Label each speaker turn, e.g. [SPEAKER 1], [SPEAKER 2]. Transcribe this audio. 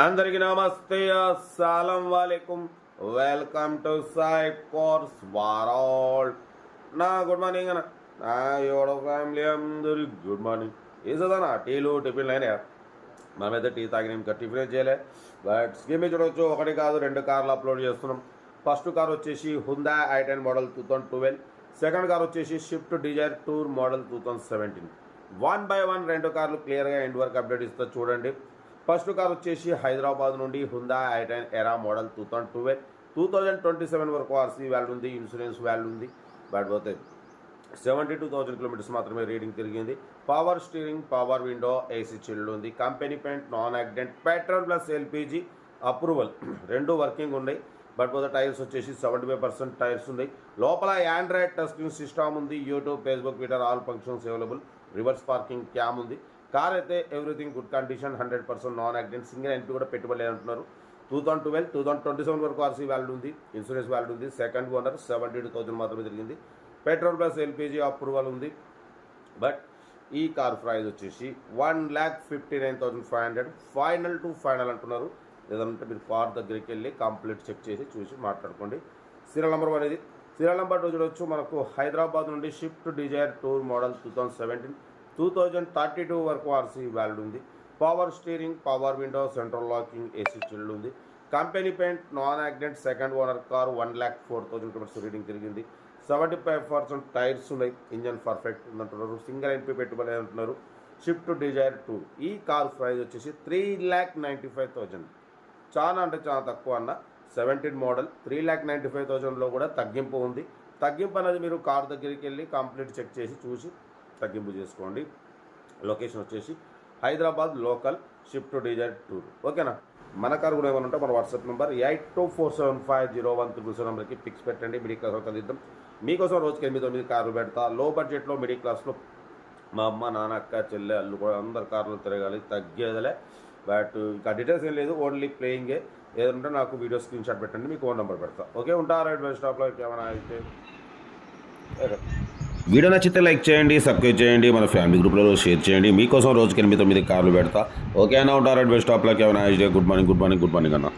[SPEAKER 1] అందరికీ నమస్తే, అస్సలం వాలేకుమ్. వెల్కమ్ టు సాయి కోర్స్ వారాల్. నా గుడ్ మార్నింగ్ అన్న, నా యోడ ఫ్యామిలీ అందరికి గుడ్ మార్నింగ్. ఏదన్నా టీలు టిఫిన్లు అయినా, మనమైతే టీ తాగిన ఇంకా టిఫిన్ చేయలే. బట్ స్కీమ్ చూడవచ్చు, ఒకటి కాదు 2 కార్లు అప్లోడ్ చేస్తున్నాం. ఫస్ట్ కార్ వచ్చేసి Hyundai i10 model 2012, second car వచ్చేసి Swift Dzire tour model 2017. 1 by 1 2 కార్లు క్లియర్గా ఎండ్ వరకు అప్డేట్ ఇస్తా చూడండి. ఫస్ట్ కార్ వచ్చేసి హైదరాబాద్ నుండి హుందా i10 ఎరా మోడల్ 2012, 2027 వరకు ఆర్సీ వాల్యూ ఉంది, ఇన్సూరెన్స్ వాల్యూ ఉంది. బట్ పోతే 72,000 కిలోమీటర్స్ మాత్రమే రీడింగ్ తిరిగింది. Power steering, power window, AC chilled ఉంది. Company paint, non accident, petrol plus LPG approval 2 working ఉన్నాయి. బట్ పోతే టైర్స్ వచ్చేసి 75% టైర్స్ ఉన్నాయి. లోపల ఆండ్రాయిడ్ టచ్ స్క్రీన్ సిస్టమ్ ఉంది. YouTube, Facebook, Twitter all functions available. Reverse parking cam ఉంది. Car అయితే everything good condition, 100% non accident. Single MP కూడా పెట్టుబడి అంటున్నారు. 2012, 2027 వరకు ఆర్సీ వాల్యూ ఉంది, ఇన్సూరెన్స్ వాల్యూ ఉంది. సెకండ్ ఓనర్, 72,000 మాత్రమే తిరిగింది. పెట్రోల్ ప్లస్ ఎల్పిజి అప్రూవల్ ఉంది. బట్ ఈ కార్ ప్రైస్ వచ్చేసి 1,59,500 ఫైనల్ టు ఫైనల్ అంటున్నారు. లేదంటే మీరు కార్ దగ్గరికి వెళ్ళి కంప్లీట్ చెక్ చేసి చూసి మాట్లాడుకోండి. సీరియల్ నెంబర్ 1 ఇది. సీరియల్ నెంబర్ 2 చూడవచ్చు. మనకు హైదరాబాద్ నుండి షిఫ్ట్ డిజైర్ టూర్ మోడల్ 2017, 2032 వరకు ఆర్సీ వాల్యూ ఉంది. Power steering, power window, central locking, AC chilled ఉంది. Company paint, non accident, second owner car. 1,04,000 kilometres reading తిరిగింది. 75% టైర్స్ ఉన్నాయి. ఇంజన్ పర్ఫెక్ట్ ఉందంటున్నారు. సింగిల్ ఎంపీ పెట్టుబడి అంటున్నారు. Swift Dzire tour. ఈ car price వచ్చేసి 3,95,000. చాలా అంటే చాలా తక్కువ అన్న. 17 మోడల్ 3,95,000లో కూడా తగ్గింపు ఉంది. తగ్గింపు అనేది మీరు కార్ దగ్గరికి వెళ్ళి కంప్లీట్ చెక్ చేసి చూసి తగ్గింపు చేసుకోండి. లొకేషన్ వచ్చేసి Hyderabad local, Swift Dzire tour. ఓకేనా? మన కార్ కూడా ఏమన్నా మన వాట్సాప్ నెంబర్ 8247501377 నెంబర్కి పిక్స్ పెట్టండి. మిడిల్ క్లాస్ అవుతుంది. మీకోసం రోజుకి 8-9 కార్లు పెడతా. లో బడ్జెట్లో మిడిల్ క్లాస్లో మా అమ్మ, నాన్న, అక్క, చెల్లె, అల్లు కూడా అందరు కార్లు తిరగాలి, తగ్గేదలే. బట్ ఇంకా డీటెయిల్స్ ఏం లేదు, ఓన్లీ ప్లేయింగే. ఏదంటే నాకు వీడియో స్క్రీన్ షాట్ పెట్టండి, మీకు ఫోన్ నెంబర్ పెడతా. ఓకే, ఉంటా. రైట్ బస్ స్టాప్లో ఏమైనా అయితే వీడియో నచ్చితే లైక్ చేయండి, సబ్స్క్రైబ్ చేయండి, మన ఫ్యామిలీ గ్రూప్లో షేర్ చేయండి. మీకోసం రోజుకి 8-9 కార్లు పెడతా. ఓకే అన్న, ఉంటా. రైట్ బస్ స్టాప్లోకి ఏమైనా గుడ్ మార్నింగ్ అన్న.